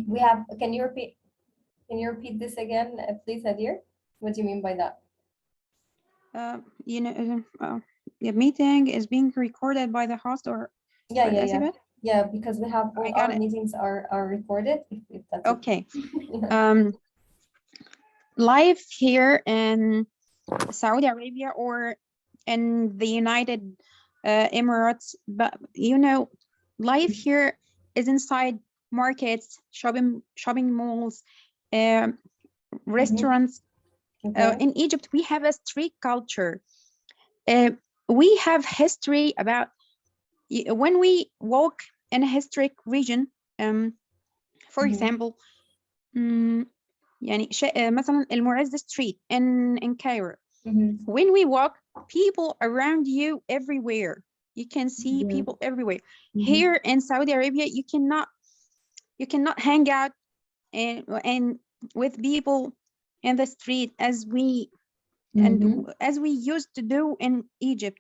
we have, can you repeat this again, please, Hadir? What do you mean by that? The meeting is being recorded by the host or yeah, because we have all our meetings are recorded, if that's okay. Life here in Saudi Arabia or in the United Emirates, but life here is inside markets, shopping malls, restaurants. In Egypt, we have a street culture. We have history about when we walk in a historic region. For example, مثلا المعز street in Cairo. When we walk, people around you everywhere. You can see people everywhere. Here in Saudi Arabia, you cannot hang out and with people in the street as we used to do in Egypt.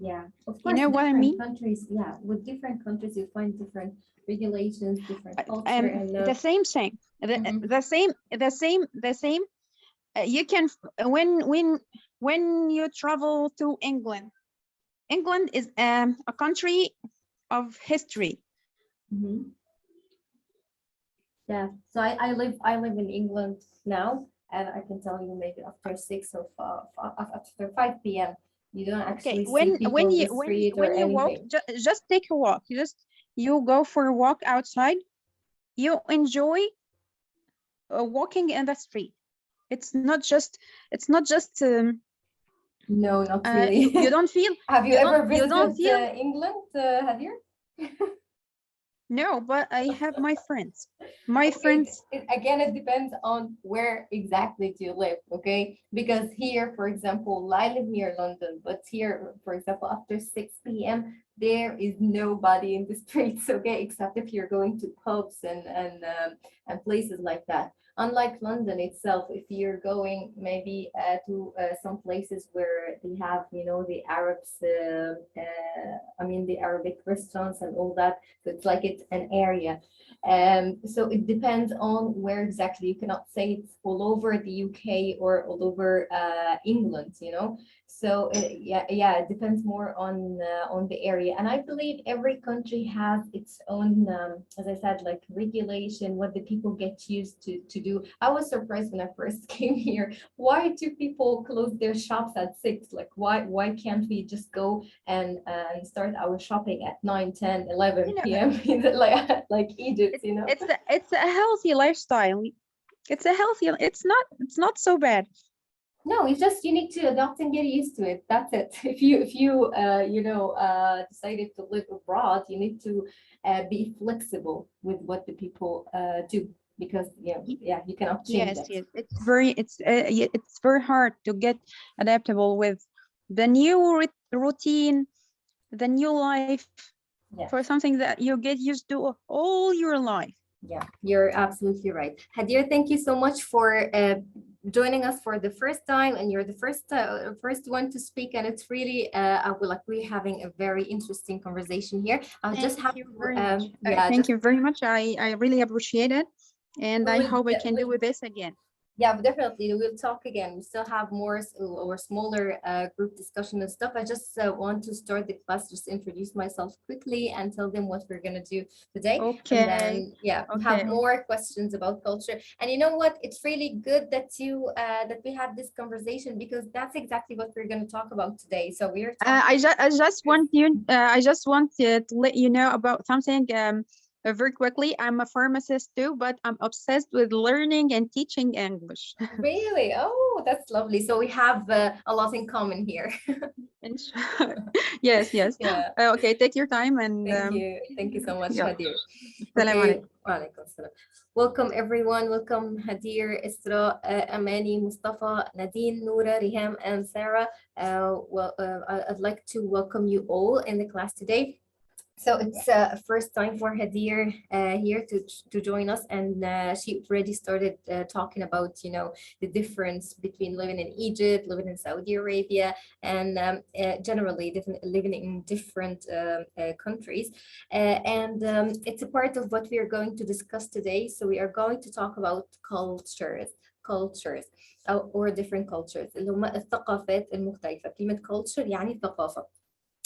Yeah, of course. You know what I mean? Countries, with different countries, you find different regulations, different culture, and the same. You can when you travel to England. England is a country of history. Yeah, so I live in England now, and I can tell you maybe after 6 or after 5 p.m. you don't actually see people in the street or anything. Walk, just take a walk. You go for a walk outside. You enjoy walking in the street. It's not just. No, not really. You don't feel. Have you ever visited England, Hadir? No, but I have my friends. It depends on where exactly do you live, okay? Because here, for example, I live near London, but here, for example, after 6 p.m., there is nobody in the streets, okay, except if you're going to pubs and places like that. Unlike London itself, if you're going maybe to some places where they have, the Arabs, the Arabic restaurants and all that, so it's like it's an area. So it depends on where exactly. You cannot say it's all over the UK or all over England, So it depends more on the area. And I believe every country has its own, as I said, like regulation, what the people get used to do. I was surprised when I first came here. Why do people close their shops at 6? Like, why can't we just go and start our shopping at 9, 10, 11 p.m. like Egypt, It's a healthy lifestyle. It's not so bad. No, it's just you need to adapt and get used to it. That's it. If you decided to live abroad, you need to be flexible with what the people do, because you cannot change it. Yes, it's very hard to get adaptable with the new routine, the new life, for something that you get used to all your life. Yeah, you're absolutely right. Hadir, thank you so much for joining us for the first time, and you're the first one to speak, and it's really we're having a very interesting conversation here. Thank you very much. I really appreciate it, and I hope I can do with this again. Yeah, definitely. We'll talk again. We still have more or smaller group discussion and stuff. I just want to start the class, just introduce myself quickly and tell them what we're going to do today. Okay. And then, have more questions about culture. And you know what? It's really good that that we had this conversation, because that's exactly what we're going to talk about today. So we're I just want to let you know about something. Very quickly, I'm a pharmacist too, but I'm obsessed with learning and teaching English. Really? Oh, that's lovely. So we have a lot in common here. Yes. Yeah. Okay, take your time and thank you so much, Hadir. Okay. Welcome everyone. Welcome Hadir, Isra, Amani, Mustafa, Nadine, Noura, Riham, and Sarah. I'd like to welcome you all in the class today. So it's first time for Hadir here to join us, and she already started talking about, you know, the difference between living in Egypt, living in Saudi Arabia, and generally different, living in different countries. And it's a part of what we are going to discuss today. So we are going to talk about cultures or different cultures اللي هم الثقافات المختلفة. كلمة culture يعني ثقافة.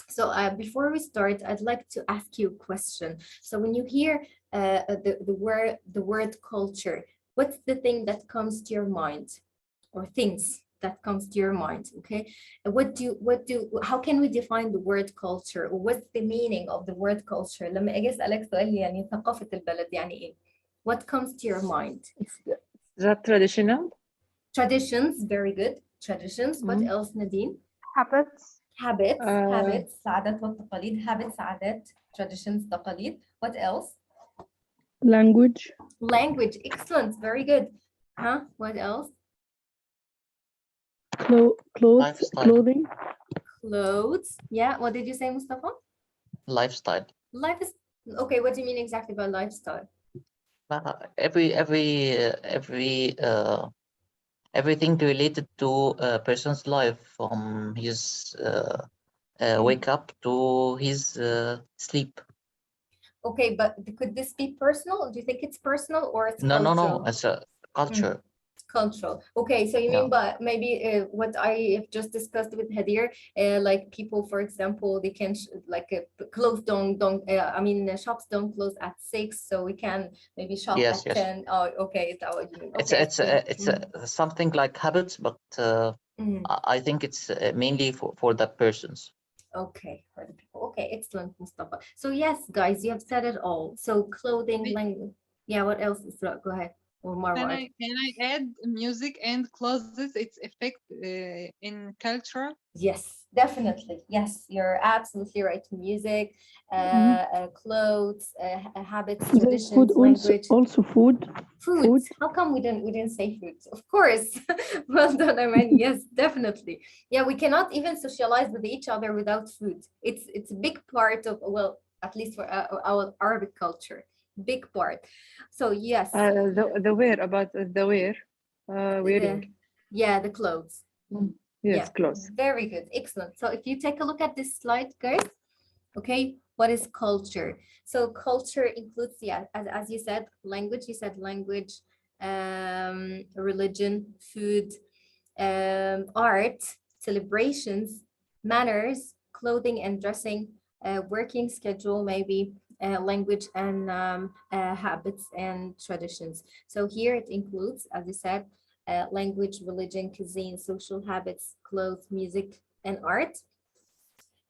So before we start, I'd like to ask you a question. So when you hear the word culture, what's the thing that comes to your mind, or things that comes to your mind? Okay, how can we define the word culture, or what's the meaning of the word culture? لما أجي أسألك سؤال يعني ثقافة البلد يعني إيه? What comes to your mind? Is that traditional? Traditions, very good. Traditions. What else, Nadine? Habits. Habits عادات والتقاليد. Habits عادات. Traditions تقاليد. What else? Language, excellent, very good. What else? Clothing. Clothes. Yeah, what did you say, Mustafa? Lifestyle. Life is okay. What do you mean exactly by lifestyle? Everything related to a person's life, from his wake up to his sleep. Okay, but could this be personal? Do you think it's personal, or it's No, cultural? it's a culture. Cultural. Okay, so you mean by maybe what I have just discussed with Hadir, like people, for example, they can clothes don't I mean shops don't close at 6, so we can maybe shop Yes, at 10. Oh, okay, is that what you mean? It's Okay, something like habits, but I think it's mainly for that persons. okay, for the people. Okay, excellent, Mustafa. So yes, guys, you have said it all. So clothing, language. Yeah, what else is go ahead. Or Marwan. Can I add music and clothes, its effect in culture? Yes, definitely. Yes, you're absolutely right. Music, clothes, habits, traditions, Food language. also food. Food. How come we didn't say food? Of course. Well done, Armani. Yes, definitely. Yeah, we cannot even socialize with each other without food. It's a big part of, well, at least for our Arabic culture, big part. So yes, The wear, about the wear. Wearing. the clothes. Yes, Yeah, clothes. very good, excellent. So if you take a look at this slide, guys, okay, what is culture? So culture includes, yeah, as you said, language. You said language, religion, food, art, celebrations, manners, clothing and dressing, working schedule, maybe language, and habits and traditions. So here it includes, as you said, language, religion, cuisine, social habits, clothes, music, and art.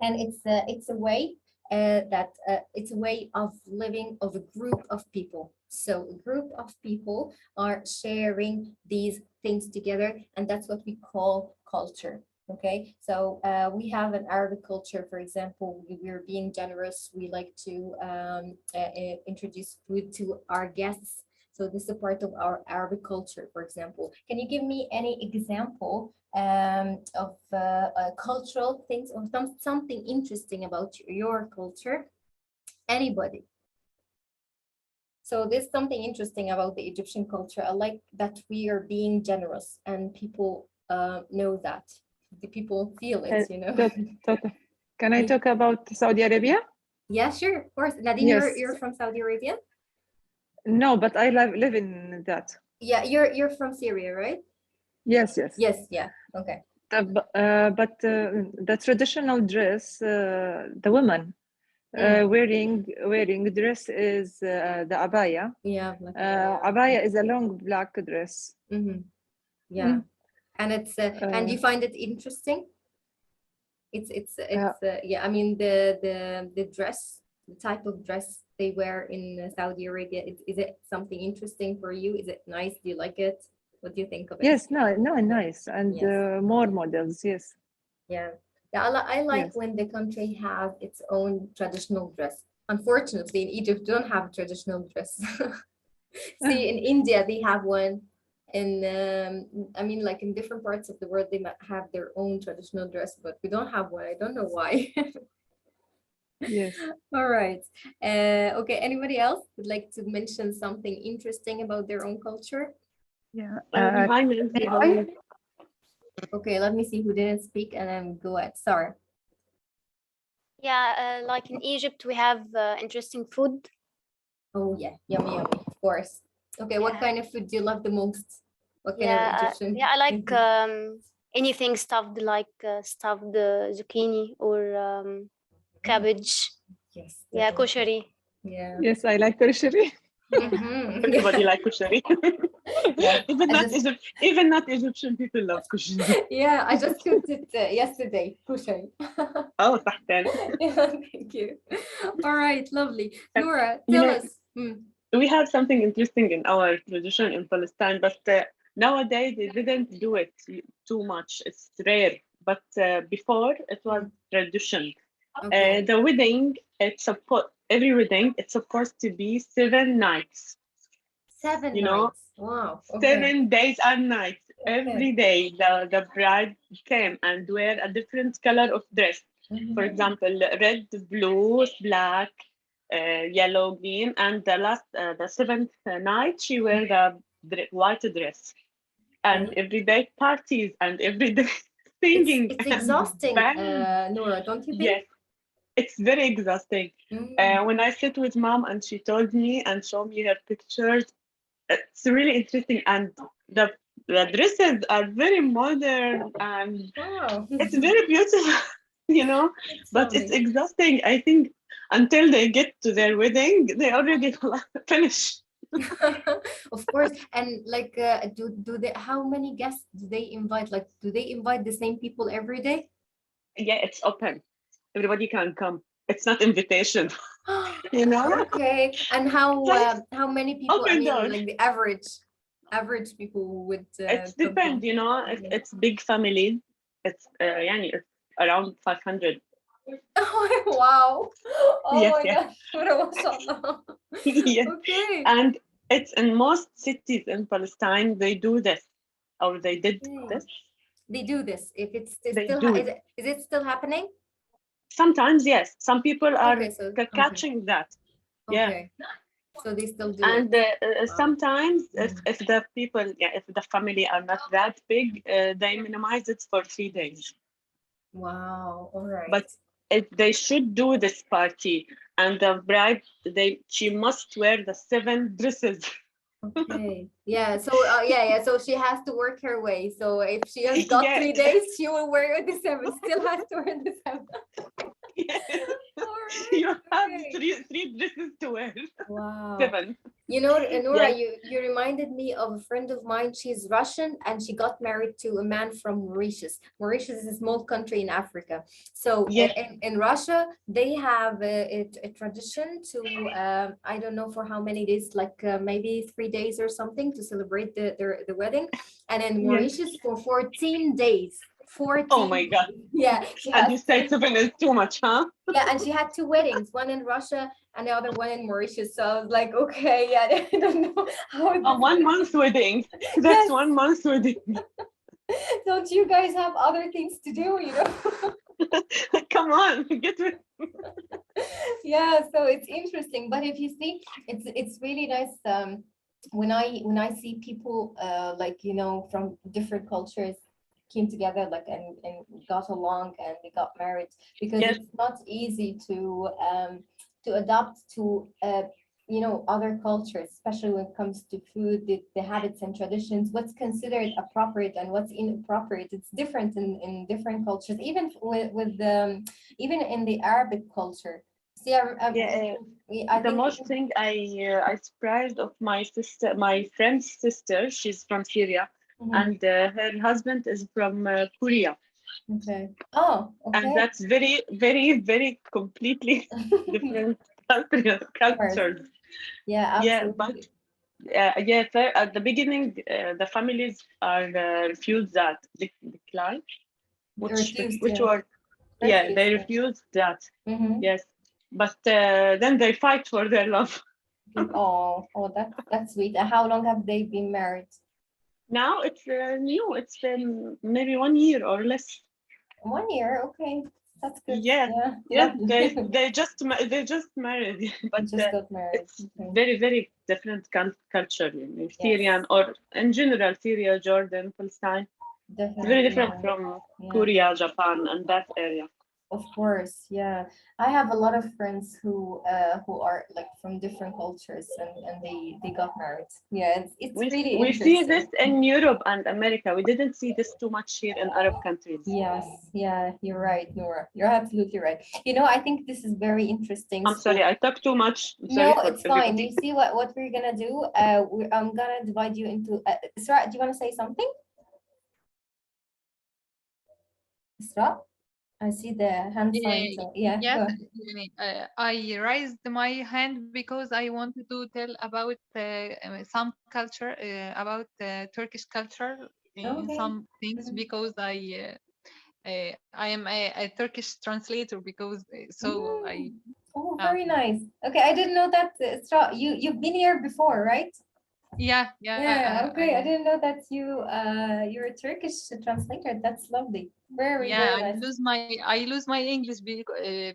And it's a way it's a way of living of a group of people. So a group of people are sharing these things together, and that's what we call culture. Okay, so we have an Arabic culture, for example. We're being generous. We like to introduce food to our guests. So this is a part of our Arabic culture, for example. Can you give me any example of cultural things, or something interesting about your culture? Anybody? So there's something interesting about the Egyptian culture. I like that we are being generous, and people know that. The people feel it, you know. Can I talk about Saudi Arabia? Yeah, sure, of course. Nadine, Yes. you're from Saudi Arabia? No, but I live in that. Yeah, you're from Syria, right? Yes. Yes, yeah. Okay. But the traditional dress, the women wearing dress is the abaya. Yeah. Abaya is a long black dress. Yeah. And it's and you find it interesting? It's yeah, I mean the dress, the type of dress they wear in Saudi Arabia, is it something interesting for you? Is it nice? Do you like it? What do you think of it? Yes, no, nice, and more models. Yes. Yeah, I like Yes. when the country has its own traditional dress. Unfortunately, in Egypt, we don't have a traditional dress. See, in India, they have one. In I mean, like in different parts of the world, they might have their own traditional dress, but we don't have one. I don't know why. Yes. All right. Okay, anybody else would like to mention something interesting about their own culture? Yeah. Hi, Nancy. How are you? Okay, let me see who didn't speak and then go ahead. Sarah. Yeah, like in Egypt, we have interesting food. Oh yeah, yummy, yummy, of course. Okay, what Yeah. kind of food do you love the most? What kind of Yeah, Egyptian? yeah, I like cuisine? anything stuffed, like stuffed zucchini or cabbage. Yes. Yeah, definitely. koshari. Yeah. Yes, I like tertiary. Mhm. Everybody like kushari. Yes. Even not Egyptian people love kushari. Yeah, I just cooked it yesterday. Kushari. Oh, صحتين. Yeah, thank you. All right, lovely. Nora, You tell know, us. we have something interesting in our tradition in Palestine, but nowadays they didn't do it too much. It's rare. But before it was tradition. Okay. The wedding, every wedding, it's supposed to be 7 nights. 7 You know, nights. Wow. Okay. 7 days and nights. Every Okay. day, the bride came and wear a different color of dress. For example, red, blue, black, yellow, green, and the seventh night, she wear the white dress. And Okay. every day parties and every day It's singing it's and exhausting, bang. Nora, don't you think? Yes, it's very exhausting. When I sit with mom and she told me and showed me her pictures, it's really interesting. And the dresses are very modern and Wow. it's very beautiful, you know, It's but it's lovely. exhausting. I think until they get to their wedding, they already finish. Of course. And like do they, how many guests do they invite? Like do they invite the same people every day? Yeah, it's open. Everybody can come. It's not invitation, you know? Okay. And how many people, I Open mean, door. like the average people who would It's come depend, you know, if Yeah. it's big family, it's around 500. Wow. Oh Yes, my yes, gosh. Mashallah. yes. Okay. And it's in most cities in Palestine, they do this, or they did Okay. this. They do this. If it's They still, do. is it still happening? Sometimes, yes, some people are Okay, so catching that. Yeah. okay. So they still do it. And Wow. sometimes, if the people, yeah, if the family are not that big, they minimize it for 3 days. Wow. All right. But they should do this party, and the bride, she must wear the 7 dresses. Okay. Yeah. So yeah. So she has to work her way. So if she has got Yeah, 3 days, she will wear the 7. Still has to wear the 7. yeah. All right. You have Okay. three dresses to wear. Wow. 7. You know, Nora, Yes. you reminded me of a friend of mine. She's Russian and she got married to a man from Mauritius. Mauritius is a small country in Africa. So Yes. in Russia, they have a tradition to, I don't know for how many days, like maybe 3 days or something to celebrate the wedding. And in Yes. Mauritius for 14 days. 14 Oh my God. Yeah, she And has you say 7 is too much, huh? yeah, and she had 2 weddings, one in Russia and the other one in Mauritius. So I was like, okay, yeah, I don't know how A this 1 month wedding. That's Yes. 1 month wedding. Don't you guys have other things to do, you know? Come on, get with. Yeah, so it's interesting. But if you see, it's really nice. When I see people like, you know, from different cultures came together like and got along and they got married, because Yes. it's not easy to adapt to you know, other cultures, especially when it comes to food, the habits and traditions, what's considered appropriate and what's inappropriate. It's different in different cultures, even with even in the Arabic culture. See, Yeah. I The think most thing I surprised of my friend's sister. She's from Syria, Mhm. and her husband is from Korea, Okay. Oh, and okay. that's very, very, very completely different cultures. Yeah, Yeah, but absolutely. yeah, at the beginning, the families are refused that decline, Refused, which yeah. were yeah, Refused, they yeah. refused that. Mhm. Yes, but then they fight for their love. Oh, that's sweet. And how long have they been married? Now it's new. It's been maybe 1 year or less. 1 year, okay. That's good. Yeah, Yeah. yeah. Lovely. They just married, but Just got married. it's Okay. very, very different culture. You know, Yes. Syrian or in general, Syria, Jordan, Palestine. It's very Definitely. different Yeah. from Yeah. Korea, Japan, and that area. Of course, yeah. I have a lot of friends who are like from different cultures, and they got married. Yeah, it's really We see this interesting. in Europe and America. We didn't see this too much here in Arab countries. Yes, yeah, you're right, Nora. You're absolutely right. You know, I think this is very interesting. I'm sorry, I talk too much. I'm No, sorry for it's fine. You everybody. see what we're gonna do? I'm gonna divide you into. Isra, do you want to say something? Isra, I see the hand sign. So yeah, Yes, go ahead. I raised my hand because I wanted to tell about some culture, about Turkish culture, Okay. some things Mhm. because I am a Turkish translator because so I Oh, um very nice. Okay, I didn't know that. You've been here before, right? yeah Yeah. Okay, I didn't know that you're a Turkish translator. That's lovely. Very yeah, very nice. I lose my English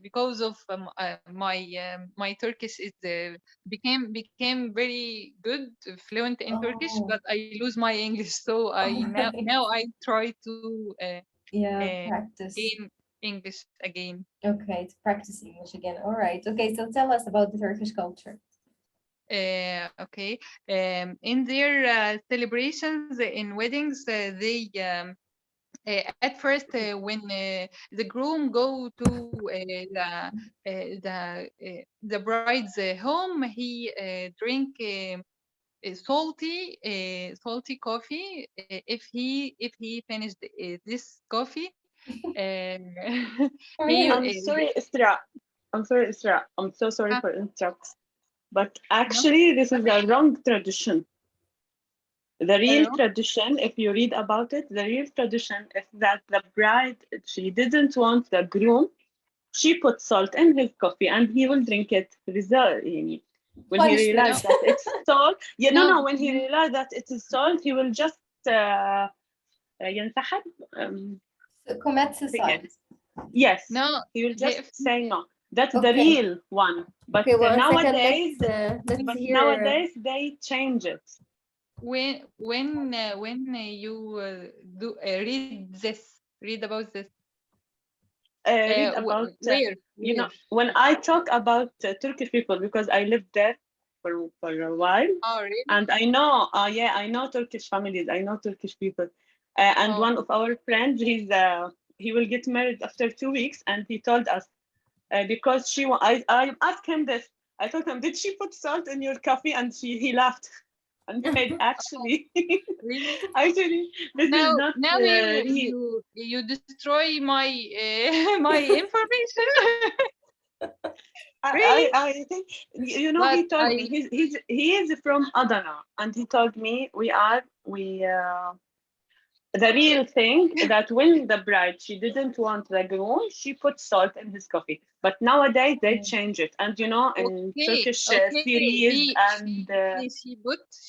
because of my Turkish is became very good, fluent in Turkish, Oh, but I lose my English. So I all right. now I try to Yeah, uh, practice. gain English again. Okay, to practice English again. All right. Okay, so tell us about the Turkish culture. Okay. In their celebrations in weddings, they at first when the groom go to the bride's home, he drink salty coffee. If he finished this coffee, uh, he Really? I'm sorry, Isra. I'm sorry, Isra. I'm so sorry uh, for interrupt. But no, actually, this is a wrong tradition. The real hello. tradition, if you read about it, the real tradition is that the bride, she didn't want the groom. She put salt in his coffee and he will drink it. يعني, when he Punishment. No, realized that it's salt, yeah, no, no, no, when he realized that it is salt, he will just ينسحب. Commit Thing suicide. it. Yes, no. he will just He, say no. That's the Okay. real one. Okay, one second. Let's But hear. nowadays they change it. when you read about this Read about where when I talk about Turkish people because I lived there for a while oh really and I know Turkish families, I know Turkish people, and oh one of our friends he will get married after 2 weeks and he told us because I asked him this. I told him, did she put salt in your coffee? And he laughed and said, actually, really actually, this is not now real. you destroy my my information. Really, I think but he told me he is from Adana and he told me we the real thing that when the bride she didn't want the groom, she put salt in his coffee. But nowadays they change it, and in okay, Turkish okay. series He and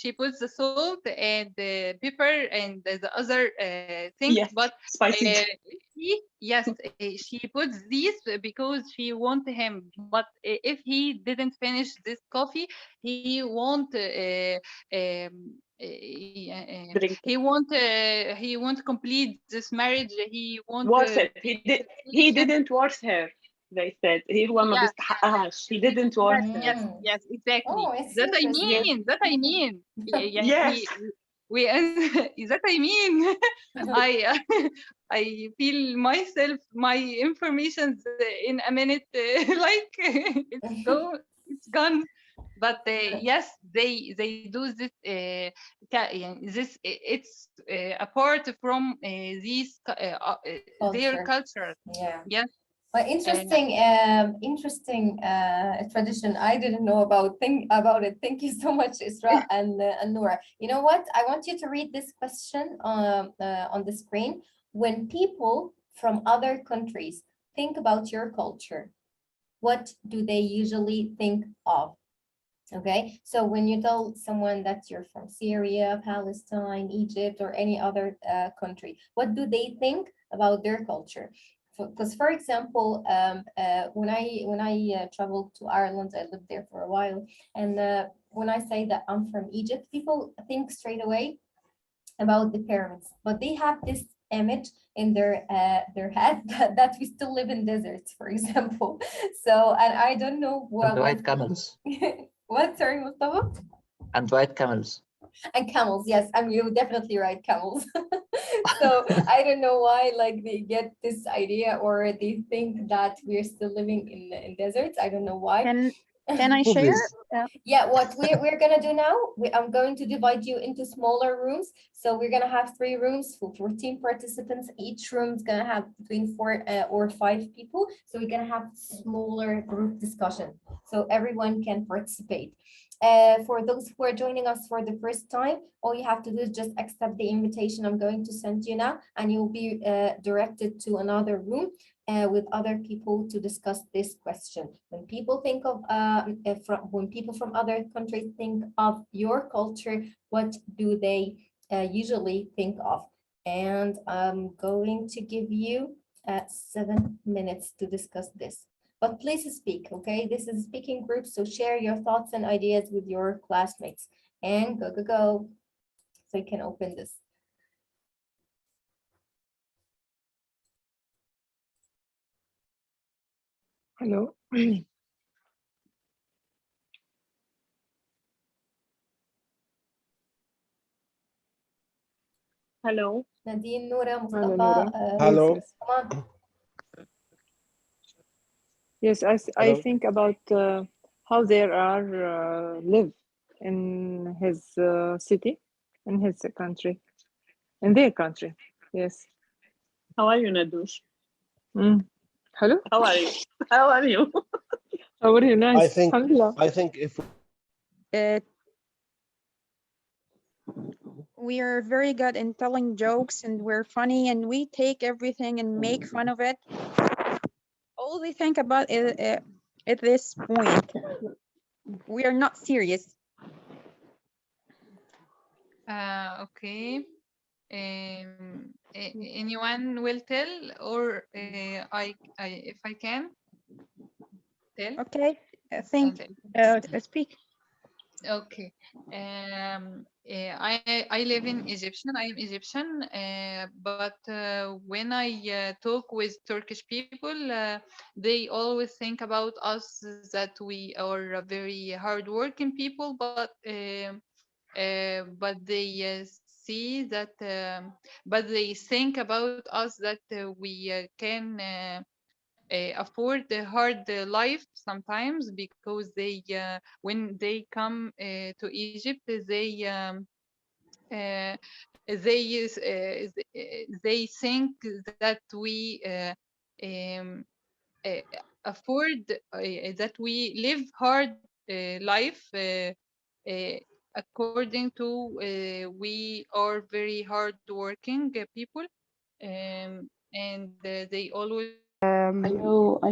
she puts the salt and the pepper and the other things, yes, but spices. yes, she puts these because she want him. But if he didn't finish this coffee, he won't. Drink it. He won't complete this marriage. He won't Worth it. be He patient. didn't worth her. They said هو ما Yes, بيستحقهاش. He yes, didn't yes, worth her. yes, Mm. yes, exactly. Oh, it's That I Yes, interesting. mean, that I mean. Yeah, yes. we that I mean. I I feel myself, my information in a minute, like it's gone. But yes, they do this. Yeah, it's apart from their Culture. culture. Yeah. Yes. Well, Uh, interesting tradition. I didn't know think about it. Thank you so much, Isra and Noura. You know what? I want you to read this question on the screen. When people from other countries think about your culture, what do they usually think of? Okay, so when you tell someone that you're from Syria, Palestine, Egypt, or any other country, what do they think about their culture? because for example, when I traveled to Ireland, I lived there for a while, and when I say that I'm from Egypt, people think straight away about the pyramids, but they have this image in their head that we still live in deserts, for example. So, and I don't know what And white camels. what, sorry, Mustafa? And white camels. And camels, yes, I mean, you're definitely right, camels. So I don't know why, like, they get this idea or they think that we're still living in deserts. I don't know why. Can I share? Movies. Yeah, what we're gonna do now, I'm going to divide you into smaller rooms. So we're gonna have 3 rooms for 14 participants. Each room is gonna have between 4 or 5 people. So we're gonna have smaller group discussion, so everyone can participate. For those who are joining us for the first time, all you have to do is just accept the invitation I'm going to send you now, and you'll be directed to another room with other people to discuss this question. When people think of when people from other countries think of your culture, what do they usually think of? And I'm going to give you 7 minutes to discuss this. But please speak, okay? This is a speaking group, so share your thoughts and ideas with your classmates. And go, go, go. So you can open this. Hello. Hello. Nadine, Noura, Hello, Mustafa. Noura. Hello. Yes, come on. Yes, I Hello. think about how there are live in his city, in his country, in their country. Yes. How are you, Nadush? Hello. How are you? How are you? How are you? Nice. I think Alhamdulillah. if We are very good in telling jokes, and we're funny, and we take everything and make fun of it. All they think about is at this point, we are not serious. Okay. Anyone will tell, or if I can tell? Okay, speak. Okay. I live in Egyptian. I am Egyptian, but when I talk with Turkish people, they always think about us that we are a very hardworking people, but they see that, but they think about us that we can afford the hard life sometimes, because they when they come to Egypt, uh, they think that we um, uh, afford that we live hard life, according to we are very hard working people, and they always I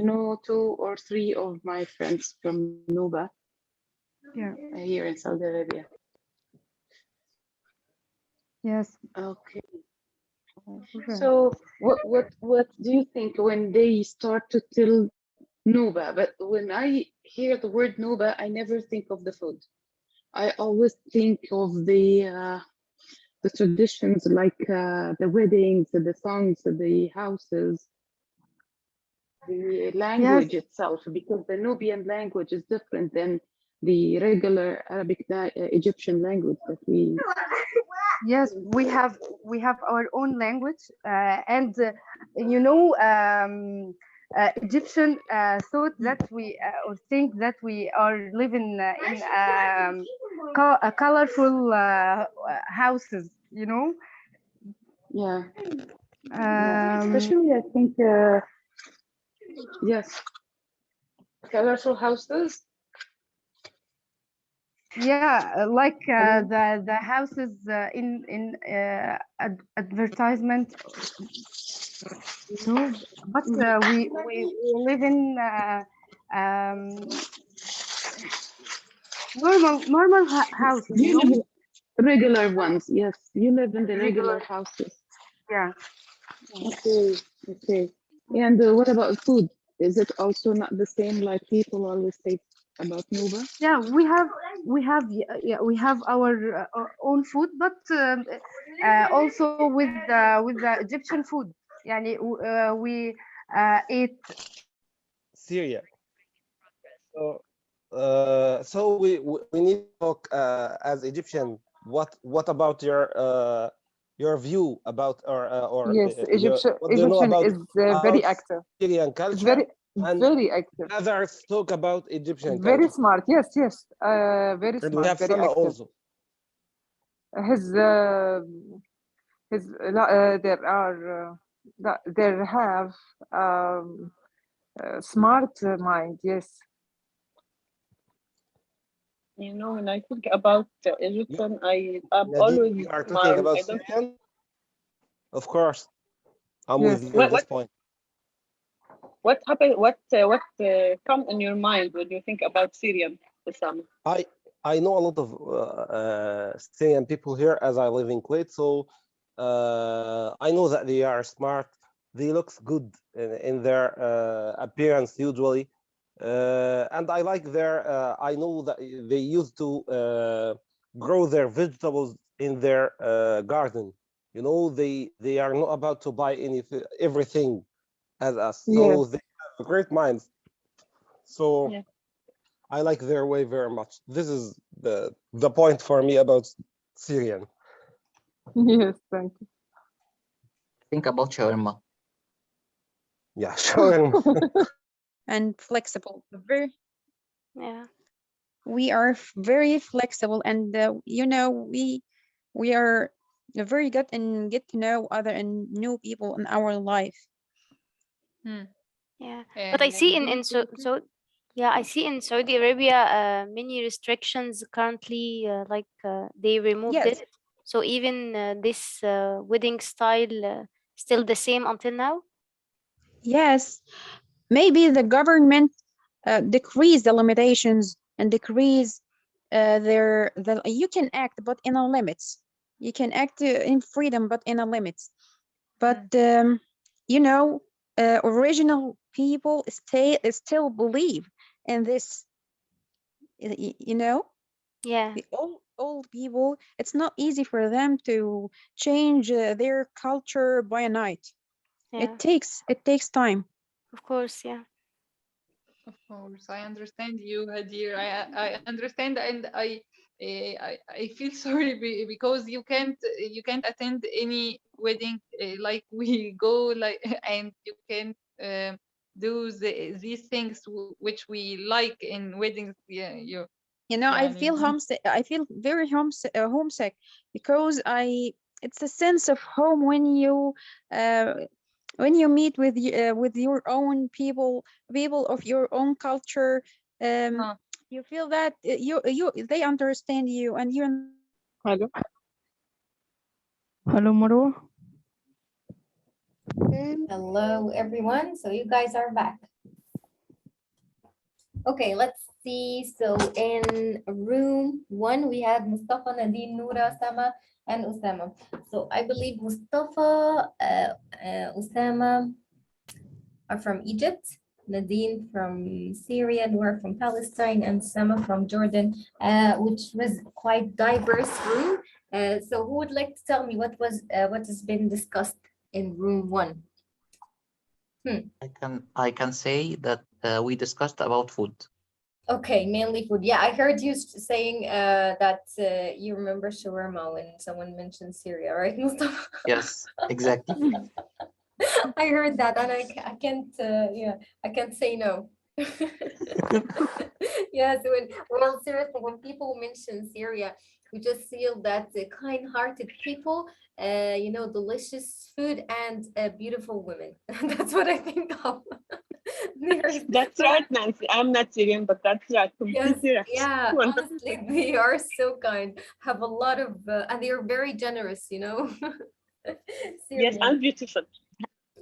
know 2 or 3 of my friends from Nuba, here in Saudi Arabia. Yes. Okay. So what do you think when they start to tell Nuba? But when I hear the word Nuba, I never think of the food. I always think of the traditions, like the weddings, the songs, the houses, the language itself, because the Nubian language is different than the regular Arabic Egyptian language that we. Yes, we have our own language, and Egyptian thought that we or think that we are living in a colorful houses, you know. Yeah. Especially, I think, yes, colorful houses. Yeah, like the houses in advertisement, you know. But we live in normal houses, you You live know. in regular ones. Yes, you live in the regular houses. Yeah. Okay, okay. And what about food? Is it also not the same like people always say about Nuba? Yeah, we have our own food, but also with the Egyptian food. يعني we eat. Syria. So we need to talk as Egyptian. What about your view about or Yes, what do you know Egyptian about is very our active. Syrian It's culture? And very active. others talk about Egyptian Very culture. smart. Yes, yes. Very And we smart. have Very Sama active. also. There are there have smart mind. Yes. You know, when I think about Egyptian, I'm Nadine, always you are talking smile. about I don't. Syrian? Of course, I'm Yes. with you at this point. What happened? What come in your mind when you think about Syrian, Osama? I know a lot of Syrian people here as I live in Kuwait, so I know that they are smart. They look good in their appearance usually, and I like their. I know that they used to grow their vegetables in their garden. You know, they are not about to buy everything as us. Yes. So they have great minds. So. Yeah. I like their way very much. This is the point for me about Syrian. Yes. Thank you. Think about shawarma. Yeah, sure. And flexible. Very, Yeah. we are very flexible, and you know, we are very good and get to know other and new people in our life. Yeah. But I see in yeah, I see in Saudi Arabia many restrictions currently, like they removed Yes, it. So even this wedding style still the same until now? yes. Maybe the government decrease the limitations and decrease you can act, but in a limits. You can act in freedom, but in a limits. But you know, original people still believe in this. You know, Yeah. the old people. It's not easy for them to change their culture by a night. Yeah. It takes time. Of course. Yeah. Of course, I understand you, Hadir. I understand, and I feel sorry because you can't attend any wedding like we go like, and you can't do these things which we like in weddings. Yeah, You know, I يعني. feel homesick. I feel very homesick because it's a sense of home when you meet with your own people of your own culture. Huh. You feel that they understand you and you. Hello. Hello, Marwa. Hello, everyone. So you guys are back. Okay, let's see. So in room 1, we have Mustafa, Nadine, Noura, Sama, and Usama. So I believe Mustafa, Usama are from Egypt, Nadine from Syria, Noura from Palestine, and Sama from Jordan, which was quite diverse room. So who would like to tell me what has been discussed in room 1? I can say that we discussed about food. Okay, mainly food. Yeah, I heard you saying that you remember shawarma when someone mentioned Syria, right, Mustafa? Yes, exactly. I heard that, and I can't. I can't say no. Yes, well, seriously, when people mention Syria, we just feel that kind-hearted people, delicious food and beautiful women. That's what I think of. That's right, Nancy. I'm not Syrian, but that's right. Yes, Completely right. yeah, 100%. honestly, they are so kind, have a lot of, and they are very generous, Yes, Syrian. and beautiful.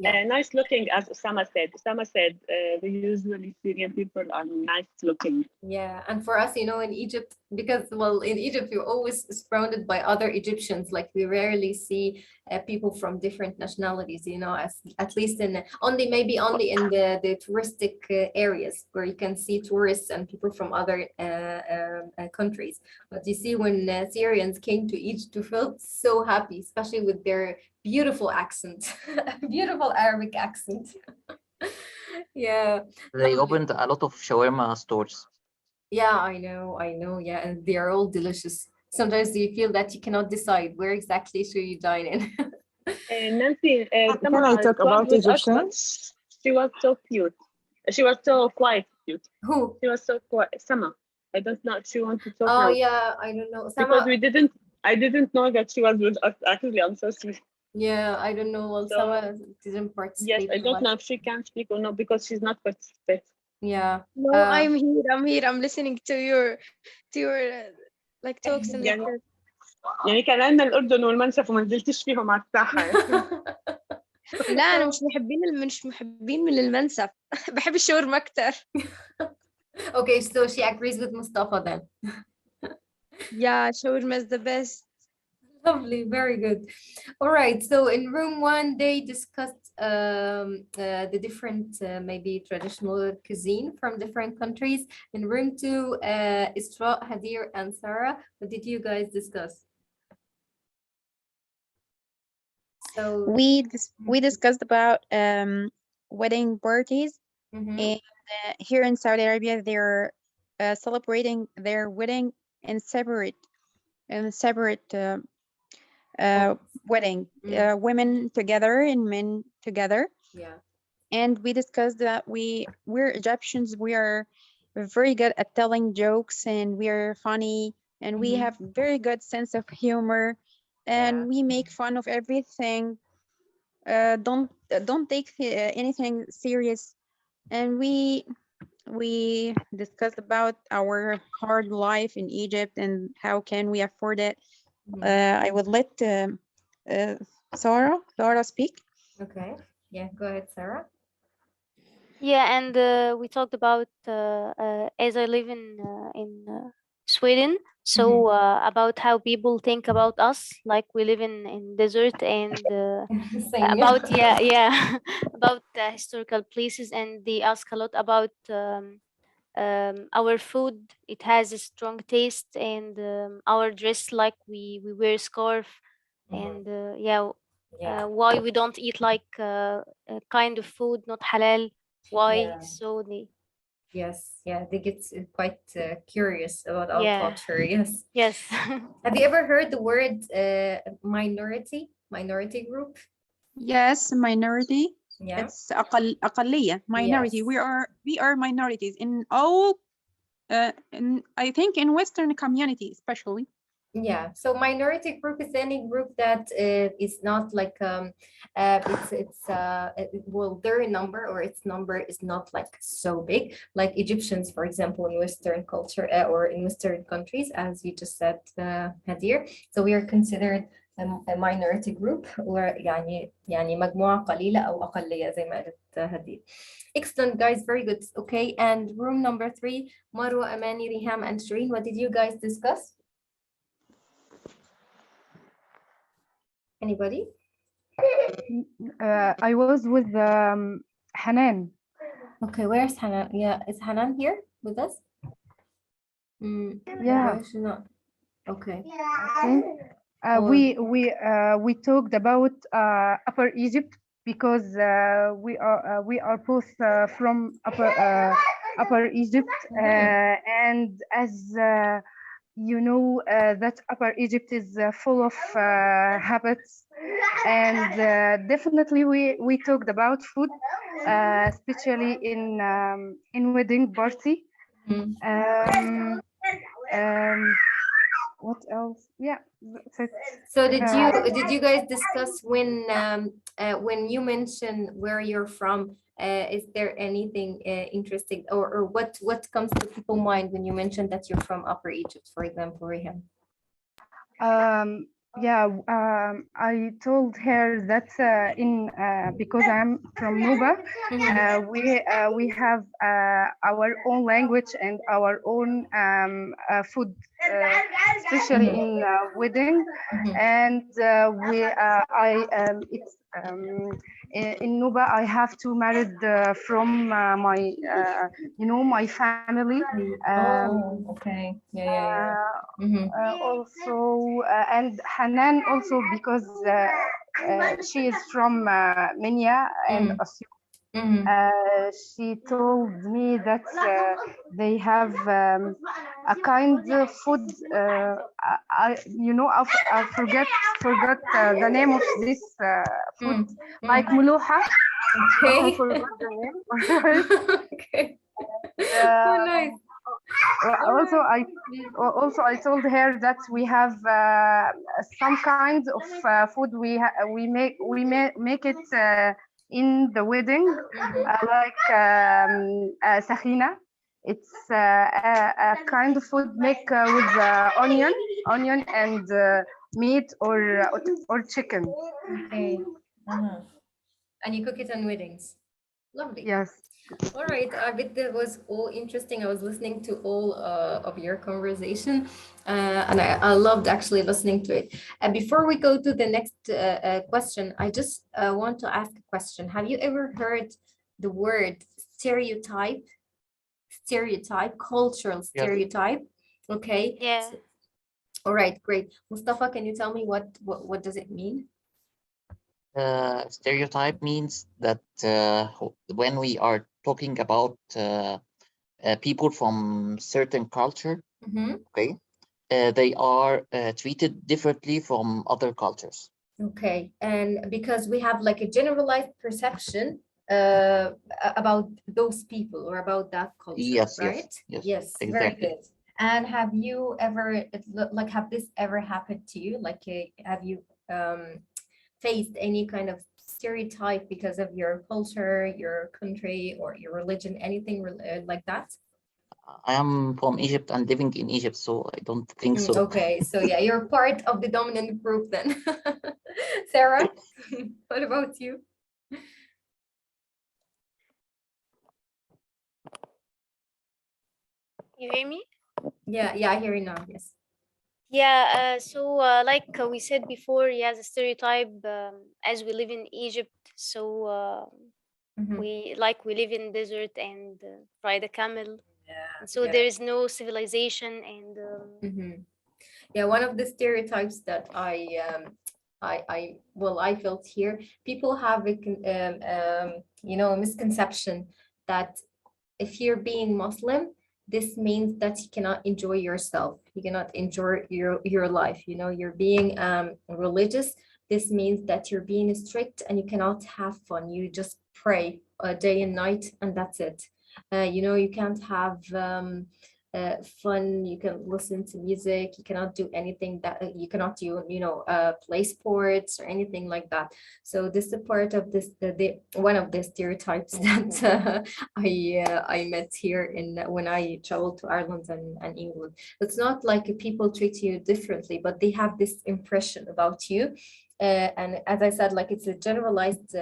Nice looking, as Osama said. Osama said usually Syrian people are nice looking. Yeah, and for us, you know, in Egypt, because well, in Egypt you're always surrounded by other Egyptians. Like we rarely see people from different nationalities, you know, as at least in maybe only in the touristic areas where you can see tourists and people from other countries. But you see, when Syrians came to Egypt, we felt so happy, especially with their beautiful accent, beautiful Arabic accent. Yeah. They opened a lot of shawarma stores. Yeah, I know. Yeah, and they are all delicious. Sometimes you feel that you cannot decide where exactly should you dine in. Nancy, Can I talk about Egyptians? She was so cute. She was so quite cute. Who? She was so quiet. Sama. I don't know if she want to talk Oh now. yeah, I don't know. Because I didn't know that she was with us. Actually, I'm so sorry. Yeah, I don't know. Well, So, Sama didn't participate. Yes, I don't much. know if she can speak or not because she's not participating. Yeah. No, I'm here. I'm listening to your like talks in the يعني كان عندنا الأردن والمنسف وما نزلتش فيهم على الساحة. لا أنا مش محبين من المنسف. بحب الشاورما أكتر. Okay, so she agrees with Mustafa then. Yeah, shawarma is the best. Lovely, very good. All right, so in room 1 they discussed the different maybe traditional cuisine from different countries. In room 2, Isra, Hadir, and Sarah, what did you guys discuss? So we discussed about wedding parties, and here in Saudi Arabia they're celebrating their wedding in separate wedding, women together and men together. Yeah. And we discussed that we're Egyptians, we are very good at telling jokes, and we are funny, and we have very good sense of humor, and we make fun of everything. Don't take anything serious. And we discussed about our hard life in Egypt and how can we afford it. I would let Sarah speak. Okay. Yeah, go ahead, Sarah. Yeah, and we talked about as I live in Sweden, so about how people think about us, like we live in desert, and about about historical places, and they ask a lot about our food. It has a strong taste, and our dress, like we wear scarf, and why we don't eat like kind of food not halal. Why? So they Yes, yeah, they get quite curious about our culture. Yes. Have you ever heard the word minority group? Yes, minority. Yeah. It's أقلية, minority. Yes. We are minorities in all I think in Western community especially. Yeah, so minority group is any group that is not like well, their number or its number is not like so big, like Egyptians, for example, in Western culture or in Western countries, as you just said, Hadir. So we are considered a minority group, or يعني مجموعة قليلة أو أقلية زي ما قالت هدير. Excellent, guys, very good. Okay, and room number 3, Marwa, Amani, Riham, and Shireen, what did you guys discuss? Anybody? I was with Hanan. Okay, where's Hanan? Yeah, is Hanan here with us? Yeah. Why is she not? Okay. We talked about Upper Egypt because we are both from Upper Egypt, and as you know, that Upper Egypt is full of habits, and definitely we talked about food, especially in wedding party. What else? Yeah. So did you guys discuss when you mention where you're from? Is there anything interesting, or what comes to people's mind when you mention that you're from Upper Egypt, for example, Rehan? Yeah, I told her that because I'm from Nuba, we have our own language and our own food, especially in wedding, and it's in Nuba I have to marry from my my family. Oh, okay. Yeah. Also, and Hanan also because she is from Minya and Asyut. She told me that they have a kind of food. I forgot the name of this food, like muluha. I Okay. forgot the name. Okay. Uh, Oh, nice. Also I told her that we have some kinds of food we make it in the wedding, like sahina. It's a kind of food make with onion and meat or chicken. Okay. And you cook it on weddings. Lovely. Yes. All right. I bet that was all interesting. I was listening to all of your conversation, and I loved actually listening to it. And before we go to the next question, I just want to ask a question. Have you ever heard the word stereotype? Stereotype, cultural Yes. stereotype. Okay. Yeah. All right, great. Mustafa, can you tell me what does it mean? Stereotype means that when we are talking about people from certain culture, okay, they are treated differently from other cultures. Okay, and because we have like a generalized perception about those people or about that culture, Yes, right? Yes, very exactly. good. And have you ever like have this ever happened to you? Like, have you faced any kind of stereotype because of your culture, your country, or your religion, anything like that? I am from Egypt and living in Egypt, so I don't think so. Okay, so yeah, you're part of the dominant group then. Sarah, what about you? You hear me? Yeah, I hear you now. Yes. Yeah, so like we said before, yeah, the stereotype as we live in Egypt, so we live in desert and ride a camel. And so there is no civilization and Yeah, one of the stereotypes that I felt here, people have a misconception that if you're being Muslim, this means that you cannot enjoy yourself. You cannot enjoy your life. You know, you're being religious. This means that you're being strict and you cannot have fun. You just pray day and night, and that's it. You can't have fun. You can listen to music. You cannot do anything that you cannot do. Play sports or anything like that. So this is a part of this one of the stereotypes that I met here when I traveled to Ireland and England. It's not like people treat you differently, but they have this impression about you. And as I said, like it's a generalized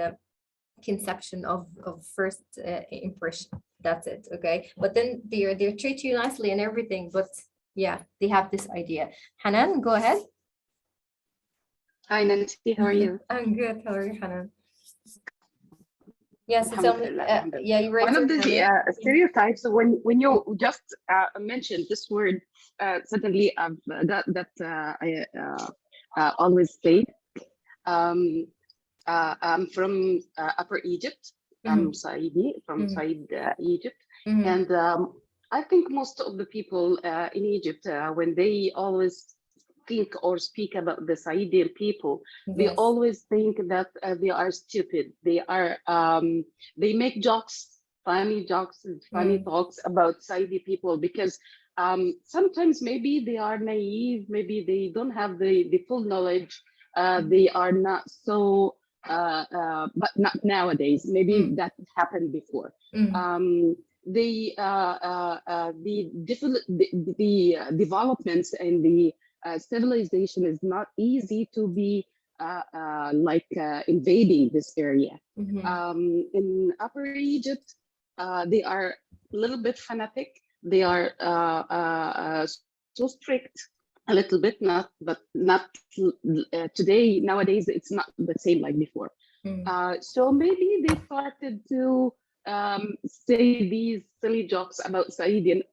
conception of first impression. That's it. Okay, but then they treat you nicely and everything, but yeah, they have this idea. Hanan, go ahead. Hi Nancy, how are you? I'm good. How are you, Hanan? Yes, so tell me. Yeah, you One of the stereotypes when you just mentioned this word, suddenly I always say. I'm from Upper Egypt. I'm Saidi from Said, Egypt. And I think most of the people in Egypt, when they always think or speak about the Saidi people, they always think that they are stupid. They make jokes, funny talks about Saidi people because sometimes maybe they are naive, maybe they don't have the full knowledge. They are not so but not nowadays. Maybe that happened before. The developments and the civilization is not easy to be invading this area. In Upper Egypt, they are a little bit fanatic. They are so strict, a little bit, not today. Nowadays, it's not the same like before. So maybe they started to say these silly jokes about Saidi,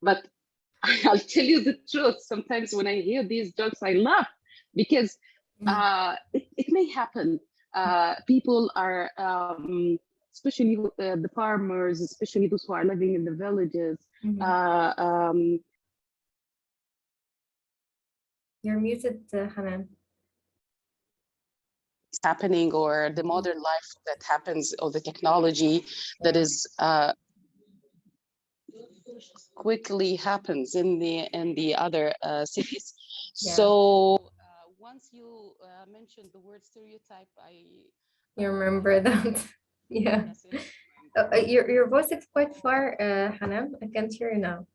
but I'll tell you the truth. Sometimes when I hear these jokes, I laugh because it may happen. People are, especially the farmers, especially those who are living in the villages. You're muted, Hanan. Happening, or the modern life that happens, or the technology that is quickly happens in the other cities. So once you mentioned the word stereotype, you remember that. Yeah. Your voice is quite far, Hanan. I can't hear you now.